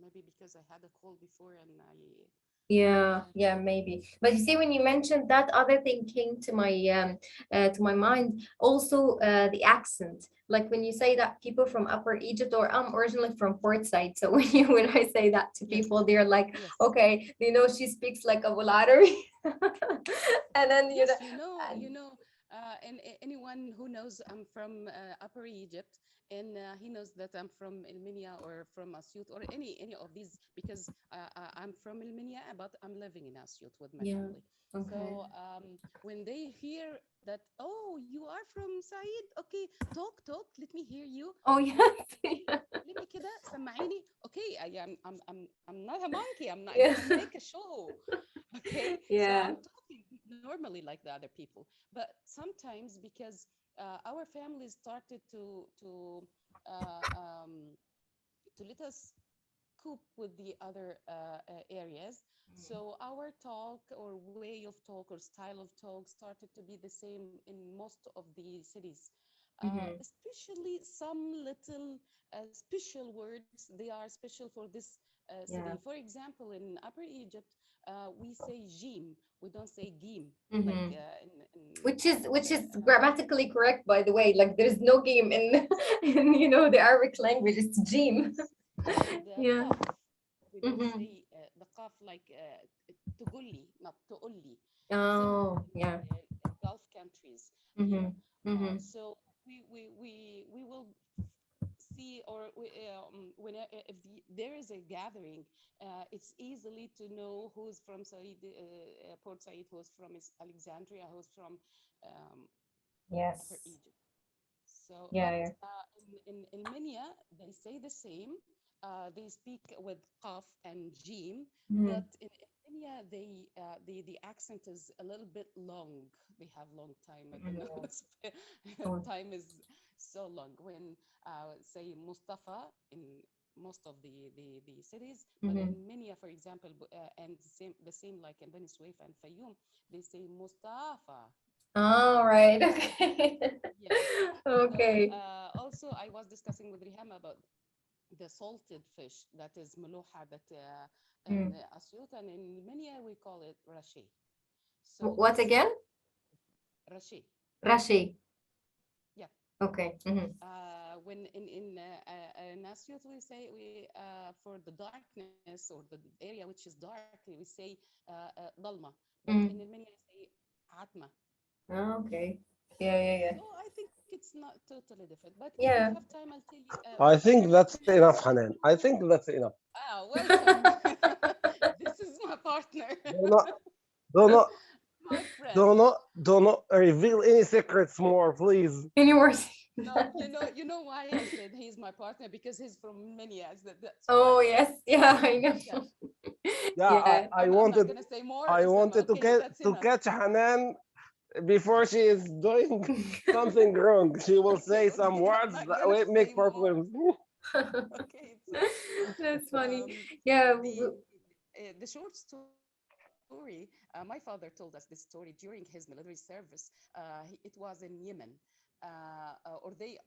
Maybe because I had a call before and yeah, maybe. But you see, when you mentioned that, other thing came to my mind. Also, the accent. Like when you say that people from Upper Egypt, or I'm originally from Port Said, so when I say that to people, they're like, okay, she speaks like a Bulari. And then and anyone who knows I'm from Upper Egypt, and he knows that I'm from Elminia or from Asyut or any of these, because I'm from Elminia, but I'm living in Asyut with my family. Okay. So when they hear that, oh, you are from Said, okay, talk, let me hear you. Oh yes. Let me كده سمعيني. Okay, I'm not a monkey. I'm not gonna make a show. Okay. So I'm talking normally like the other people, but sometimes because our families started to let us cope with the other areas. So our talk or way of talk or style of talk started to be the same in most of the cities, especially some little special words. They are special for this city. For example, in Upper Egypt, we say jim. We don't say gim. Like, which is grammatically correct, by the way. Like there's no game in the Arabic language. It's jim. Yeah. We don't say the qaf like تقولي, not تقولي. Oh, yeah. Gulf countries. So we will see, or when if there is a gathering, it's easily to know who's from Said, Port Said, who's from Alexandria, who's from Upper Egypt. So in Elminia, they say the same. They speak with qaf and jim, but in Elminia, the accent is a little bit long. They have long time. I don't know. Time is so long. When say Mustafa in most of the cities, but in Minya, for example, and the same like in Beni Suef and Fayoum, they say Mustafa. Oh, right. Okay. Okay. So, also, I was discussing with Riham about the salted fish that is meluha, that in Asyut, and in Minya we call it rashi. So what again? Rashi. Rashi. Yeah. Okay. When in Asyut we say for the darkness or the area which is dark, we say dalma. But in Minya we say atma. Oh, okay. Yeah. So I think it's not totally different, but if yeah. you have time, I'll tell you. I think that's enough, Hanan. I think that's enough. Ah, welcome. This is my partner. My friend. Do not reveal any secrets more, please. Any more? No, you know why I said he's my partner, because he's from Minias. Oh yes, yeah, I know. Yeah, I wanted. Gonna say more, I wanted to catch Hanan before she is doing something wrong. She will say some words that will make problems. Okay, that's funny. Yeah. The short story. My father told us this story during his military service. It was in Yemen. or they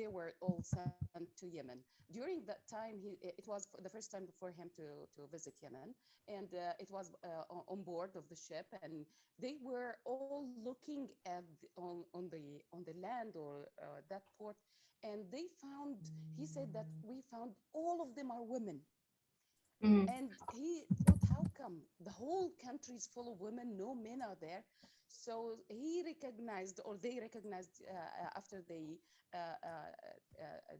were all sent to Yemen. During that time, it was the first time for him to visit Yemen, and it was on board of the ship, and they were all looking at on the land or that port, and they found. He said that we found all of them are women. And he thought, how come the whole country is full of women, no men are there? So he recognized, or they recognized after they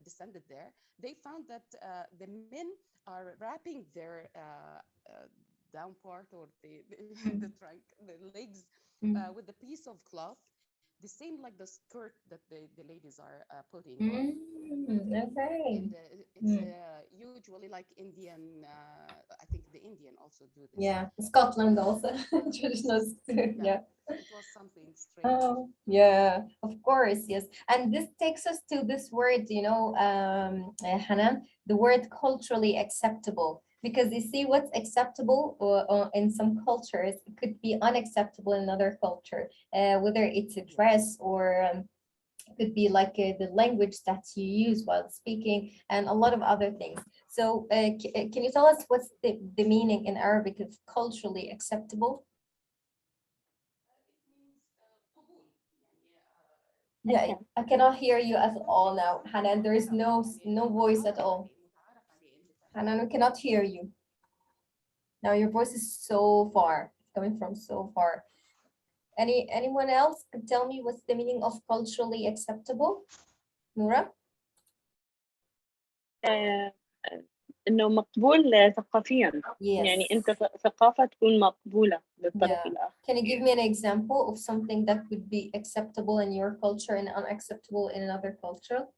descended there, they found that the men are wrapping their down part or the trunk, the legs, with a piece of cloth, the same like the skirt that the ladies are putting on. Okay. And it's usually like Indian, I think the Indian also do this. Yeah, Scotland also. Traditional, yeah. It was something strange. Oh, yeah, of course, yes. And this takes us to this word, Hanan, the word culturally acceptable. Because you see, what's acceptable in some cultures, it could be unacceptable in another culture, whether it's a dress or it could be like the language that you use while speaking and a lot of other things. So can you tell us what's the meaning in Arabic of culturally acceptable? Yeah, I cannot hear you at all now, Hanan. There is no voice at all. Hanan, we cannot hear you. Now your voice is so far, coming from so far. Anyone else could tell me what's the meaning of culturally acceptable? Noura? انه مقبول ثقافيا. يعني انت ثقافة تكون مقبولة للطرف الآخر. Can you give me an example of something that would be acceptable in your culture and unacceptable in another culture?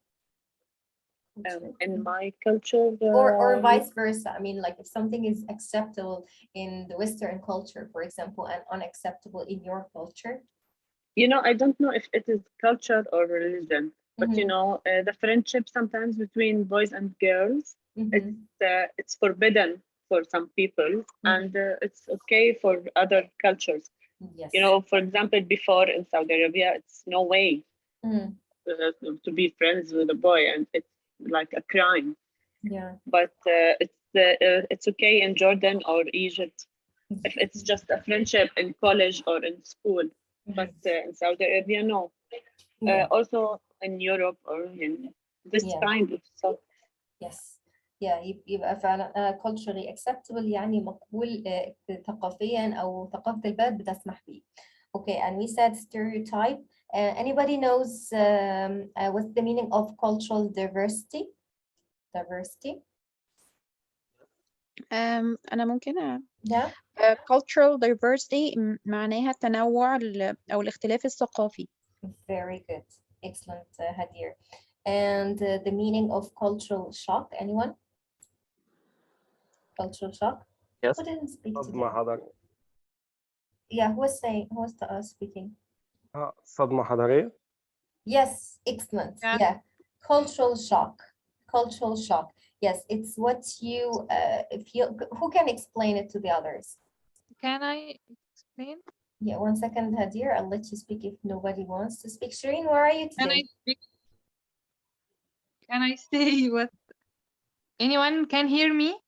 In my culture, or vice versa. I mean, like if something is acceptable in the Western culture, for example, and unacceptable in your culture. You know, I don't know if it is culture or religion, but you know, the friendship sometimes between boys and girls, it's forbidden for some people, and it's okay for other cultures. Yes. You know, for example, before in Saudi Arabia, it's no way to be friends with a boy, and it's like a crime. Yeah. But it's okay in Jordan or Egypt if it's just a friendship in college or in school. But in Saudi Arabia, no. Also in Europe or in this kind of stuff. Yes. Yeah, يبقى فعلا culturally acceptable يعني مقبول ثقافيا أو ثقافة البلد بتسمح به. Okay, and we said stereotype. Anybody knows what's the meaning of cultural diversity? Diversity. أنا ممكن Yeah. cultural diversity معناها التنوع أو الاختلاف الثقافي. Very good. Excellent, Hadir. And the meaning of cultural shock, anyone? Cultural shock? Yes. Who didn't speak today? Yeah, who was speaking? صدمة حضارية. Yes, excellent. Yeah. Cultural shock. Cultural shock. Yes, it's what you feel. Who can explain it to the others? Can I explain? Yeah, 1 second, Hadir. I'll let you speak if nobody wants to speak. Shireen, where are you today? Can I speak? Can I say what? Anyone can hear me?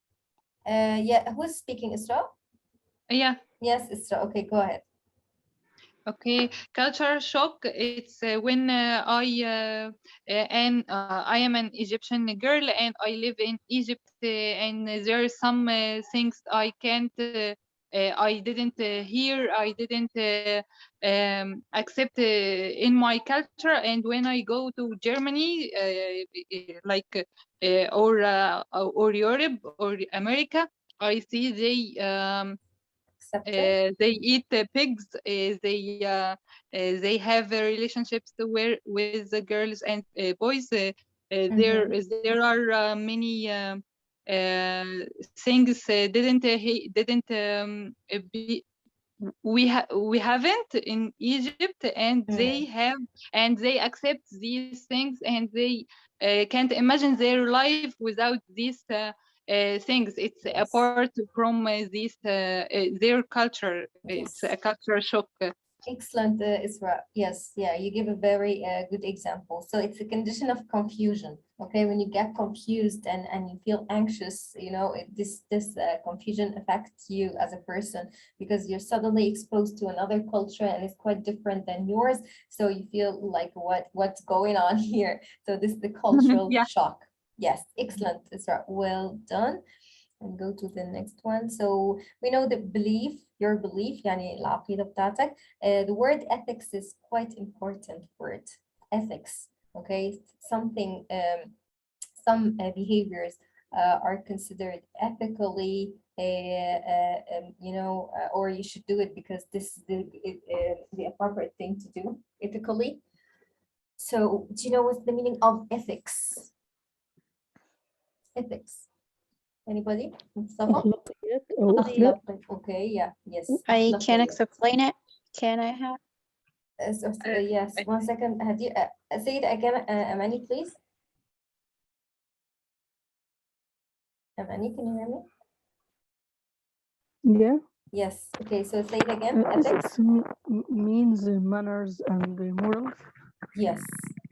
Yeah, who's speaking, Isra? Yeah. Yes, Isra. Okay, go ahead. Okay, culture shock. It's when I am an Egyptian girl and I live in Egypt, and there are some things I can't, I didn't hear, I didn't accept in my culture. And when I go to Germany, like or Europe or America, I see they eat pigs. They have relationships with the girls and boys. There are many things we haven't in Egypt, and they have, and they accept these things, and they can't imagine their life without these things. It's apart from this their culture. It's a culture shock. Excellent, Isra. Yes, yeah, you give a very good example. So it's a condition of confusion. Okay, when you get confused and you feel anxious, you know, this confusion affects you as a person because you're suddenly exposed to another culture and it's quite different than yours. So you feel like what's going on here? So this is the cultural Yeah. shock. Yes, excellent, Isra. Well done. And go to the next one. So we know the belief, your belief, يعني العقيدة بتاعتك. The word ethics is quite important word. Ethics, okay? Something, some behaviors are considered ethically, you know, or you should do it because this is the appropriate thing to do ethically. So do you know what's the meaning of ethics? Ethics. Anybody? Mustafa? Okay, yeah, yes. I can أخلاقيات. explain it. Can I have? Yes, 1 second. Say it again, Amani, please. Amani, can you hear me? Yeah, Yes. Okay, so say it again. Ethics. ethics means manners and morals. Yes.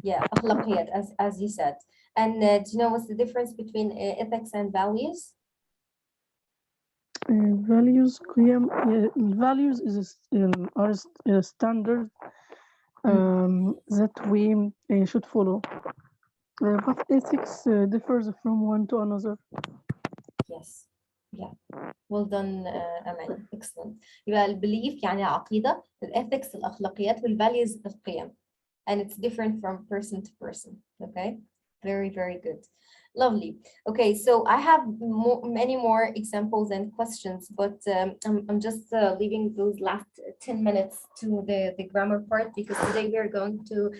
Yeah, أخلاقيات, as you said. And do you know what's the difference between ethics and values? Values, values are a standard that we should follow. But ethics differs from one to another. Yes. Yeah. Well done, Amani. Excellent. يبقى البليف يعني عقيدة، الethics الأخلاقيات والvalues القيم. And it's different from person to person. Okay. Very, very good. Lovely. Okay, so I have many more examples and questions, but I'm just leaving those last 10 minutes to the grammar part because today we are going to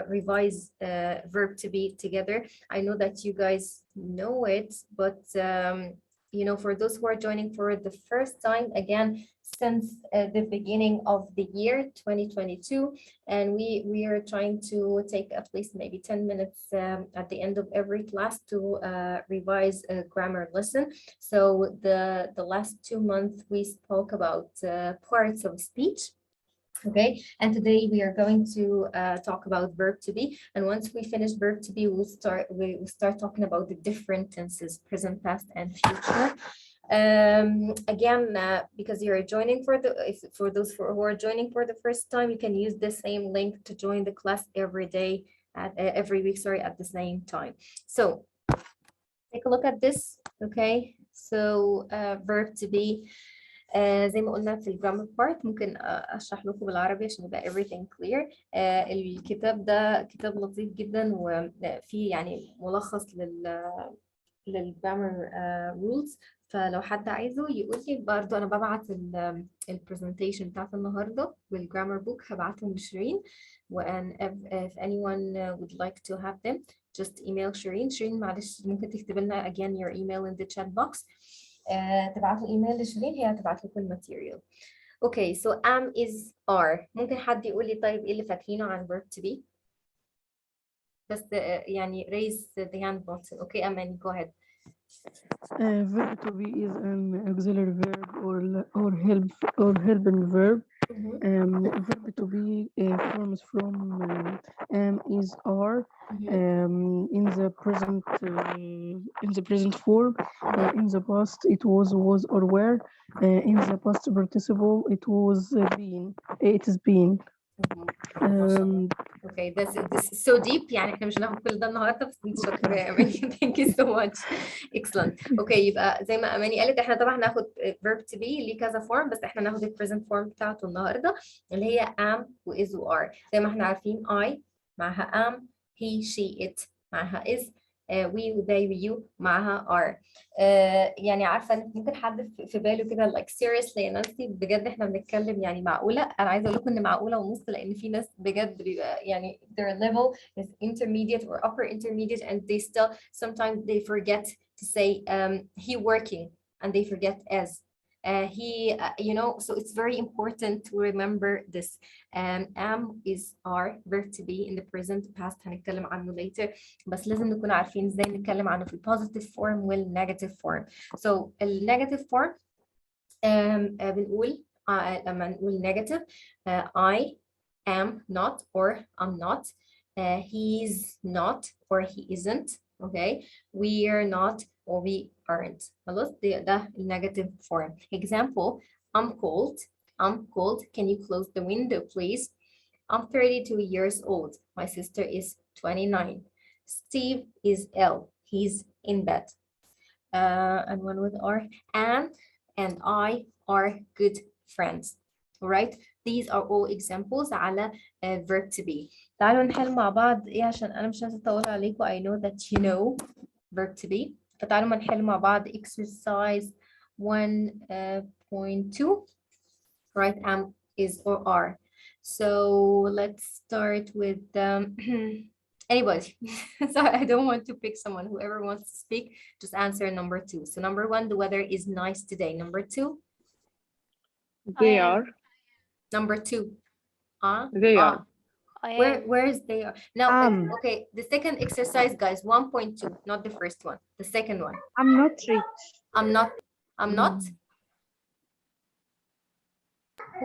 revise verb to be together. I know that you guys know it, but you know, for those who are joining for the first time, again, since the beginning of the year 2022, and we are trying to take at least maybe 10 minutes at the end of every class to revise a grammar lesson. So the last 2 months we spoke about parts of speech. Okay, and today we are going to talk about verb to be, and once we finish verb to be, we'll start talking about the different tenses, present, past, and future. Again, because you're joining for those who are joining for the first time, you can use the same link to join the class every day at every week, sorry, at the same time. So take a look at this. Okay, so verb to be. زي ما قلنا في الجرامر بارت ممكن اشرح لكم بالعربي عشان يبقى everything clear. الكتاب ده كتاب لطيف جدا وفيه يعني ملخص للجرامر رولز، فلو حد عايزه يقول لي برضه. انا ببعت البرزنتيشن بتاعت النهارده والجرامر بوك هبعتهم لشيرين، and if anyone would like to have them just email شيرين معلش ممكن تكتب لنا again your email in the chat box. تبعتوا ايميل لشيرين هي هتبعت لكم الماتيريال. اوكي so am is are. ممكن حد يقول لي طيب ايه اللي فاكرينه عن verb to be؟ بس يعني raise the hand button. اوكي Amani, go ahead. Verb to be is an auxiliary verb or helping verb. Verb to be forms from am, is, are in the present form. In the past it was or were. In the past participle it was been. It is been. Okay, this is so deep. يعني احنا مش هناخد كل ده النهارده بس انت شاطره يا اماني. Thank you so much. Excellent. Okay, يبقى زي ما اماني قالت احنا طبعا هناخد verb to be ليه كذا فورم، بس احنا هناخد ال present form بتاعته النهارده اللي هي am و is و are. زي ما احنا عارفين I معها am، he she it معها is، we و they و you معها are. يعني عارفه ممكن حد في باله كده like seriously يا نانسي بجد احنا بنتكلم يعني معقوله؟ انا عايزه اقول لكم ان معقوله ونص، لان في ناس بجد بيبقى يعني their level is intermediate or upper intermediate and they still sometimes they forget to say he working and they forget as. He you know, so it's very important to remember this. Am is are verb to be in the present past هنتكلم عنه later، بس لازم نكون عارفين ازاي نتكلم عنه في positive form وال negative form. So ال negative form بنقول لما نقول negative I am not or I'm not, he's not or he isn't, okay, we're not or we aren't. خلاص ده negative form. Example, I'm cold. I'm cold. Can you close the window, please? I'm 32 years old. My sister is 29. Steve is ill. He's in bed. And one with R. Anne and I are good friends. All right. These are all examples على verb to be. تعالوا نحل مع بعض ايه عشان انا مش عايزة اطول عليكم. I know that you know verb to be. فتعالوا ما نحل مع بعض exercise 1.2. Right, am, is, or are. So let's start with anybody. So I don't want to pick someone. Whoever wants to speak, just answer number 2. So number 1, the weather is nice today. Number 2, They are. number 2, They are. where is they are now? Okay, the second exercise, guys, 1.2, not the first one, the second one. I'm not rich. I'm not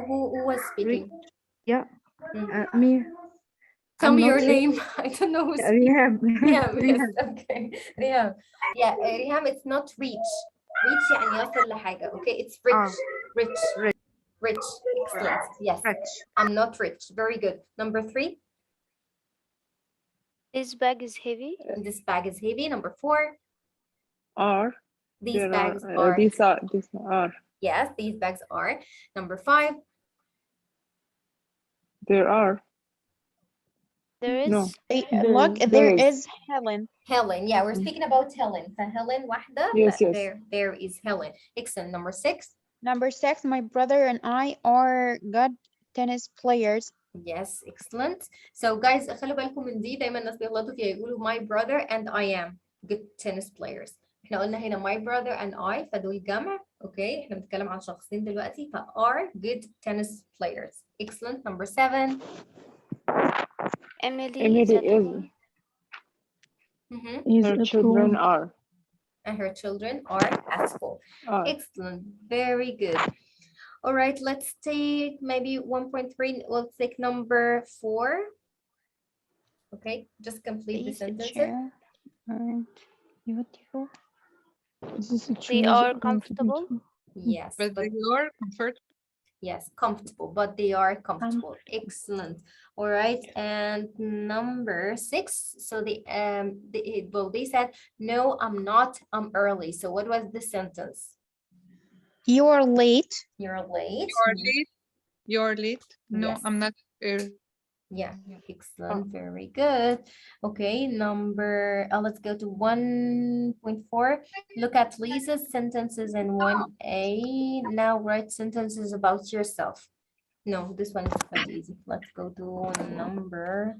who was speaking? Yeah. Me. Tell I'm me your not rich. name. I don't know who's Riham. Riham, yes, Riham. okay. Riham. Yeah, Riham, it's not reach. Reach يعني يصل لحاجة. Okay, it's rich. Rich. Rich. Excellent. Yes. Rich. I'm not rich. Very good. Number 3. This bag is heavy. This bag is heavy. Number 4. Are. These There bags are. are. These are. Yes, these bags are. Number 5. There are. There is. No. Look, there is Helen. Helen. Yeah, we're speaking about Helen. Helen واحدة. Yes, yes. There is Helen. Excellent. Number 6. Number 6, my brother and I are good tennis players. Yes, excellent. So guys, خلوا بالكم من دي دايما الناس بيغلطوا فيها يقولوا my brother and I am good tennis players. احنا قلنا هنا my brother and I فدول جمع. اوكي احنا بنتكلم عن شخصين دلوقتي ف are good tennis players. Excellent. Number 7. Emily is. is. Her children are. And her children are at school. Excellent. Very good. All right, let's take maybe 1.3. We'll take number 4. Okay, just complete the sentence. They are comfortable. Yes. But they are comfortable. Yes, comfortable, but they are comfortable. Excellent. All right, and number 6. So they said, no, I'm not, I'm early. So what was the sentence? You're late. You're late. You're late. No, Yes. I'm not early. Yeah, excellent. Very good. Okay, let's go to 1.4. Look at Lisa's sentences in 1A. Now write sentences about yourself. No, this one is quite easy. Let's go to number.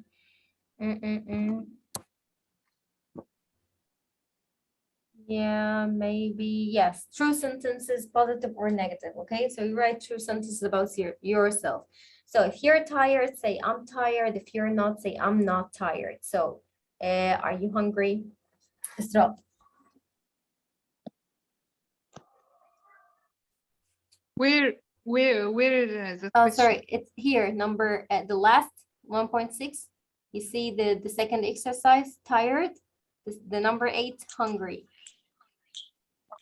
Yeah, maybe, yes. True sentences, positive or negative, okay? So you write true sentences about yourself. So if you're tired, say I'm tired. If you're not, say I'm not tired. So are you hungry? Stop. Where is it? Oh, sorry, it's here, number the last 1.6. You see the second exercise, tired. The number 8, hungry.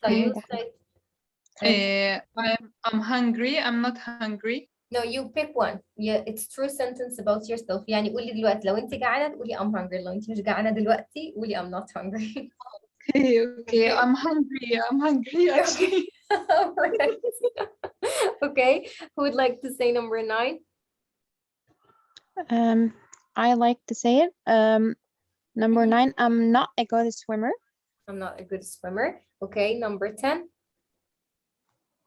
So you say I'm hungry. I'm not hungry. No, you pick one. Yeah, it's true sentence about yourself. يعني قولي دلوقتي لو انت جعانة تقولي I'm hungry. لو انت مش جعانة دلوقتي قولي I'm not hungry. Okay. I'm hungry actually. Right. Okay, who would like to say number 9? I like to say it. Number 9, I'm not a good swimmer. I'm not a good swimmer. Okay, number 10.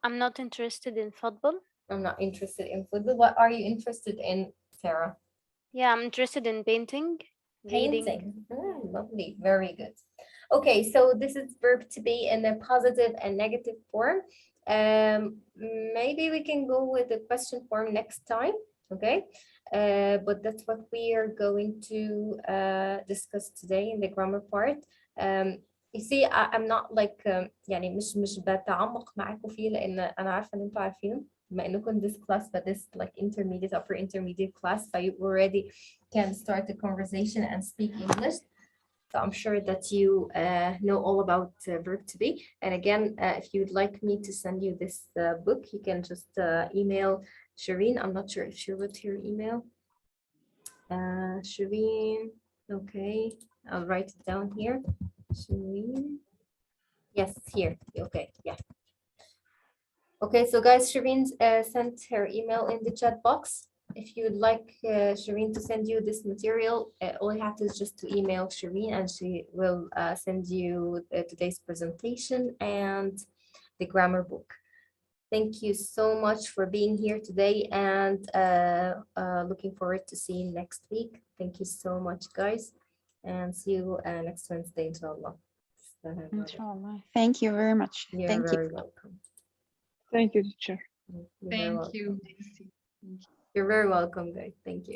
I'm not interested in football. I'm not interested in football. What are you interested in, Sarah? Yeah, I'm interested in painting. Reading. Lovely, very good. Okay, so this is verb to be in a positive and negative form. Maybe we can go with the question form next time, okay? But that's what we are going to discuss today in the grammar part. You see, I'm not like يعني مش بتعمق معاكم فيه لأن أنا عارفة إن أنتوا عارفين. بما إنكم this class but this like intermediate upper intermediate class, so you already can start the conversation and speak English. So I'm sure that you know all about verb to be. And again, if you'd like me to send you this book, you can just email Shireen. I'm not sure if she wrote your email. Shireen, okay, I'll write it down here. Shireen, yes, it's here. Okay, yeah. Okay, so guys, Shireen sent her email in the chat box. If you'd like Shireen to send you this material, all you have to is just to email Shireen and she will send you today's presentation and the grammar book. Thank you so much for being here today and looking forward to see you next week. Thank you so much, guys, and see you next Wednesday, inshallah. Inshallah. Thank you very much. You're Thank you. very welcome. Thank you, teacher. You're very Thank you. welcome. You're very welcome, guys. Thank you.